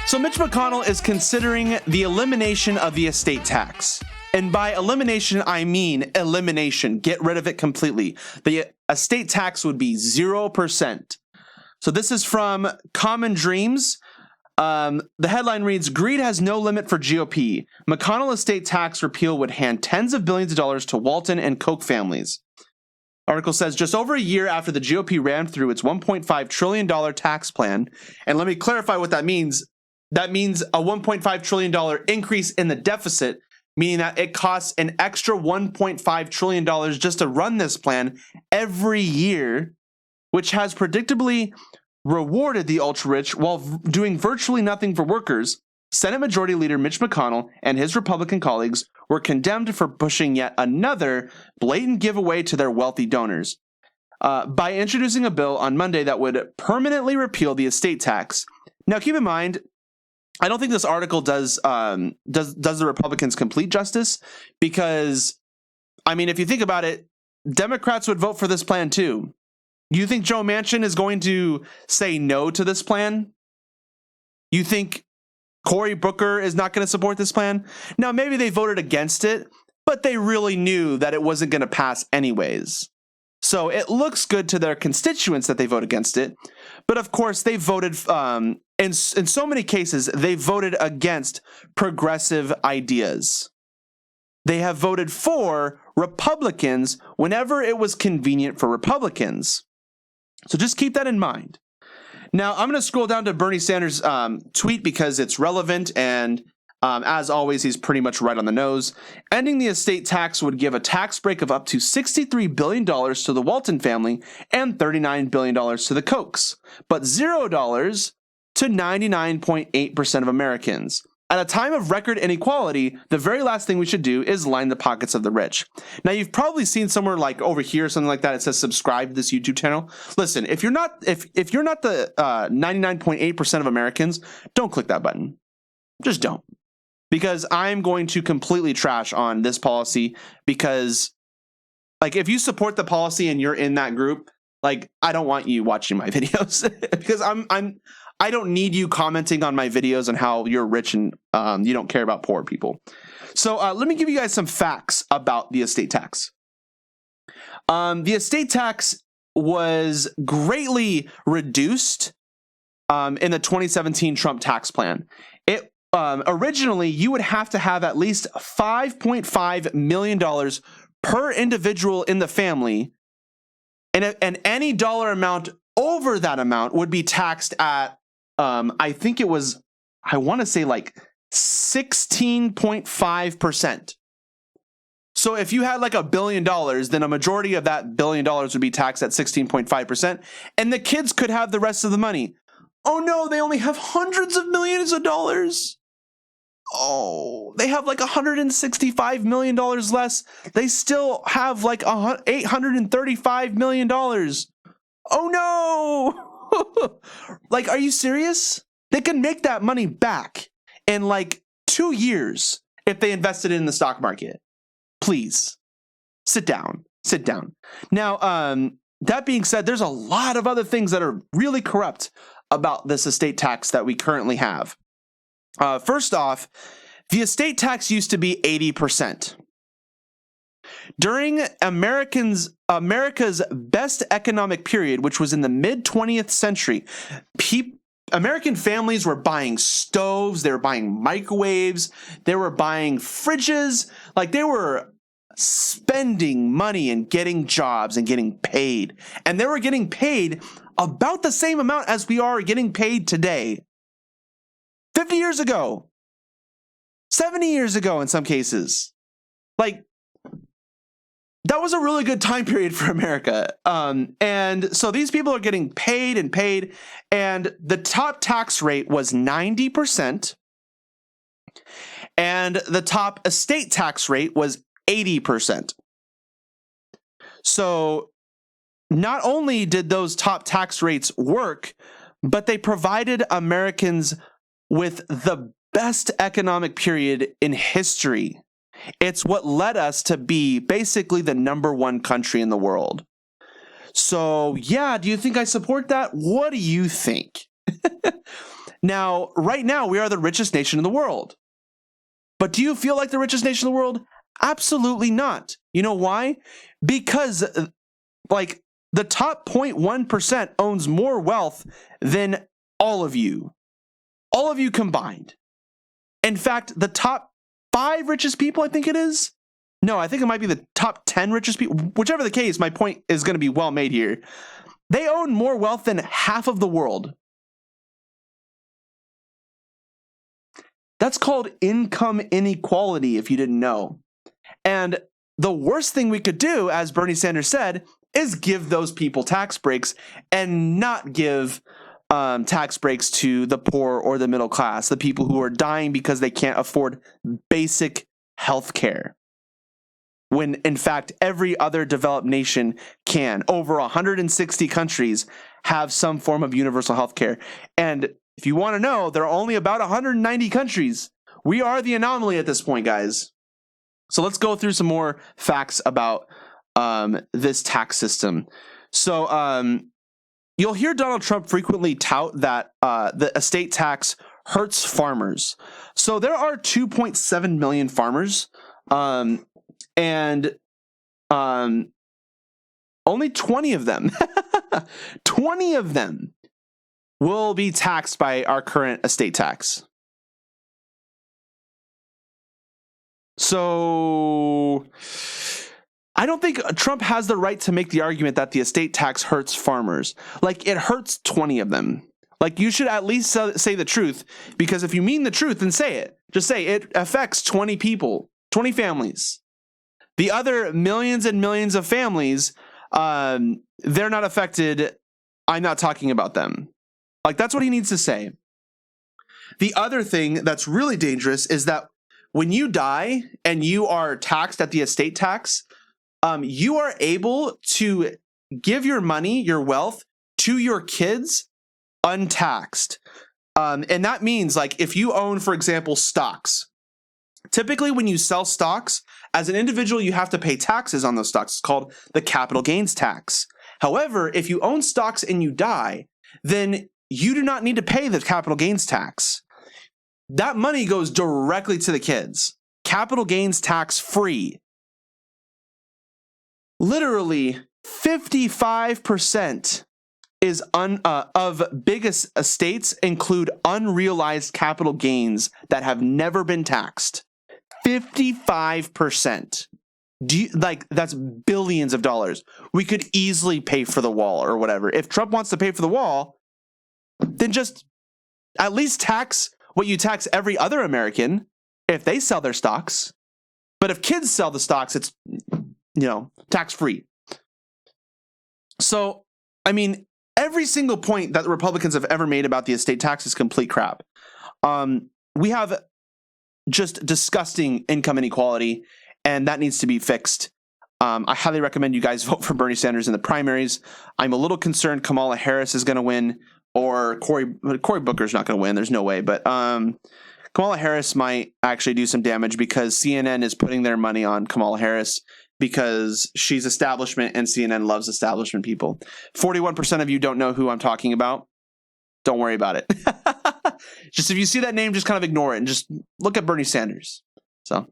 So Mitch McConnell is considering the elimination of the estate tax. And by elimination, I mean elimination. Get rid of it completely. The estate tax would be 0%. So this is from Common Dreams. The headline reads, "Greed has no limit for GOP. McConnell estate tax repeal would hand tens of billions of dollars to Walton and Koch families." Article says, just over a year after the GOP ran through its $1.5 trillion tax plan, and let me clarify what that means. That means a $1.5 trillion increase in the deficit, meaning that it costs an extra $1.5 trillion just to run this plan every year, which has predictably rewarded the ultra-rich while doing virtually nothing for workers. Senate Majority Leader Mitch McConnell and his Republican colleagues were condemned for pushing yet another blatant giveaway to their wealthy donors by introducing a bill on Monday that would permanently repeal the estate tax. Now, keep in mind, I don't think this article does the Republicans complete justice because, I mean, if you think about it, Democrats would vote for this plan too. You think Joe Manchin is going to say no to this plan? You think Cory Booker is not going to support this plan? Now, maybe they voted against it, but they really knew that it wasn't going to pass anyways. So it looks good to their constituents that they vote against it. But of course, they voted, in so many cases, they voted against progressive ideas. They have voted for Republicans whenever it was convenient for Republicans. So just keep that in mind. Now, I'm going to scroll down to Bernie Sanders' tweet because it's relevant, and as always, he's pretty much right on the nose. Ending the estate tax would give a tax break of up to $63 billion to the Walton family and $39 billion to the Kochs, but $0 to 99.8% of Americans. At a time of record inequality, the very last thing we should do is line the pockets of the rich. Now, you've probably seen somewhere like over here, something like that. It says subscribe to this YouTube channel. Listen, if you're not the 99.8% of Americans, don't click that button. Just don't. Because I'm going to completely trash on this policy because, like, if you support the policy and you're in that group, like, I don't want you watching my videos because I don't need you commenting on my videos on how you're rich and you don't care about poor people. So let me give you guys some facts about the estate tax. The estate tax was greatly reduced in the 2017 Trump tax plan. It originally, you would have to have at least $5.5 million per individual in the family, and any dollar amount over that amount would be taxed at, I think it was, I want to say like 16.5%. So if you had like $1 billion, then a majority of that $1 billion would be taxed at 16.5%, and the kids could have the rest of the money. Oh no, they only have hundreds of millions of dollars. Oh, they have like $165 million less. They still have like $835 million. Oh no! Like, are you serious? They can make that money back in like 2 years if they invested it in the stock market. Please, sit down. Sit down. Now, that being said, there's a lot of other things that are really corrupt about this estate tax that we currently have. First off, the estate tax used to be 80%. During America's best economic period, which was in the mid-20th century, American families were buying stoves, they were buying microwaves, they were buying fridges, like they were spending money and getting jobs and getting paid. And they were getting paid about the same amount as we are getting paid today. 50 years ago, 70 years ago in some cases. Like, that was a really good time period for America. And so these people are getting paid and paid, and the top tax rate was 90%, and the top estate tax rate was 80%. So not only did those top tax rates work, but they provided Americans with the best economic period in history. It's what led us to be basically the #1 country in the world. So, yeah, do you think I support that? What do you think? Now, right now, we are the richest nation in the world. But do you feel like the richest nation in the world? Absolutely not. You know why? Because like the top 0.1% owns more wealth than all of you combined. In fact, the top 5 richest people, I think it is. No, I think it might be the top 10 richest people. Whichever the case, my point is going to be well made here. They own more wealth than half of the world. That's called income inequality, if you didn't know. And the worst thing we could do, as Bernie Sanders said, is give those people tax breaks and not give tax breaks to the poor or the middle class, the people who are dying because they can't afford basic health care. When, in fact, every other developed nation can. Over 160 countries have some form of universal health care. And if you want to know, there are only about 190 countries. We are the anomaly at this point, guys. So let's go through some more facts about this tax system. So you'll hear Donald Trump frequently tout that the estate tax hurts farmers. So there are 2.7 million farmers, and only 20 of them, 20 of them will be taxed by our current estate tax. So I don't think Trump has the right to make the argument that the estate tax hurts farmers. Like, it hurts 20 of them. Like, you should at least say the truth, because if you mean the truth, then say it. Just say it affects 20 people, 20 families. The other millions and millions of families, they're not affected. I'm not talking about them. Like, that's what he needs to say. The other thing that's really dangerous is that when you die and you are taxed at the estate tax, you are able to give your money, your wealth, to your kids untaxed. And that means, like, if you own, for example, stocks, typically when you sell stocks, as an individual, you have to pay taxes on those stocks. It's called the capital gains tax. However, if you own stocks and you die, then you do not need to pay the capital gains tax. That money goes directly to the kids. Capital gains tax free. Literally 55% is of biggest estates include unrealized capital gains that have never been taxed. 55%. That's billions of dollars. We could easily pay for the wall or whatever. If Trump wants to pay for the wall, then just at least tax what you tax every other American if they sell their stocks. But if kids sell the stocks, it's, tax free. So, I mean, every single point that the Republicans have ever made about the estate tax is complete crap. We have just disgusting income inequality, and that needs to be fixed. I highly recommend you guys vote for Bernie Sanders in the primaries. I'm a little concerned Kamala Harris is going to win, or Cory Booker's not going to win. There's no way. But Kamala Harris might actually do some damage because CNN is putting their money on Kamala Harris because she's establishment and CNN loves establishment people. 41% of you don't know who I'm talking about. Don't worry about it. Just if you see that name, just kind of ignore it and just look at Bernie Sanders. So.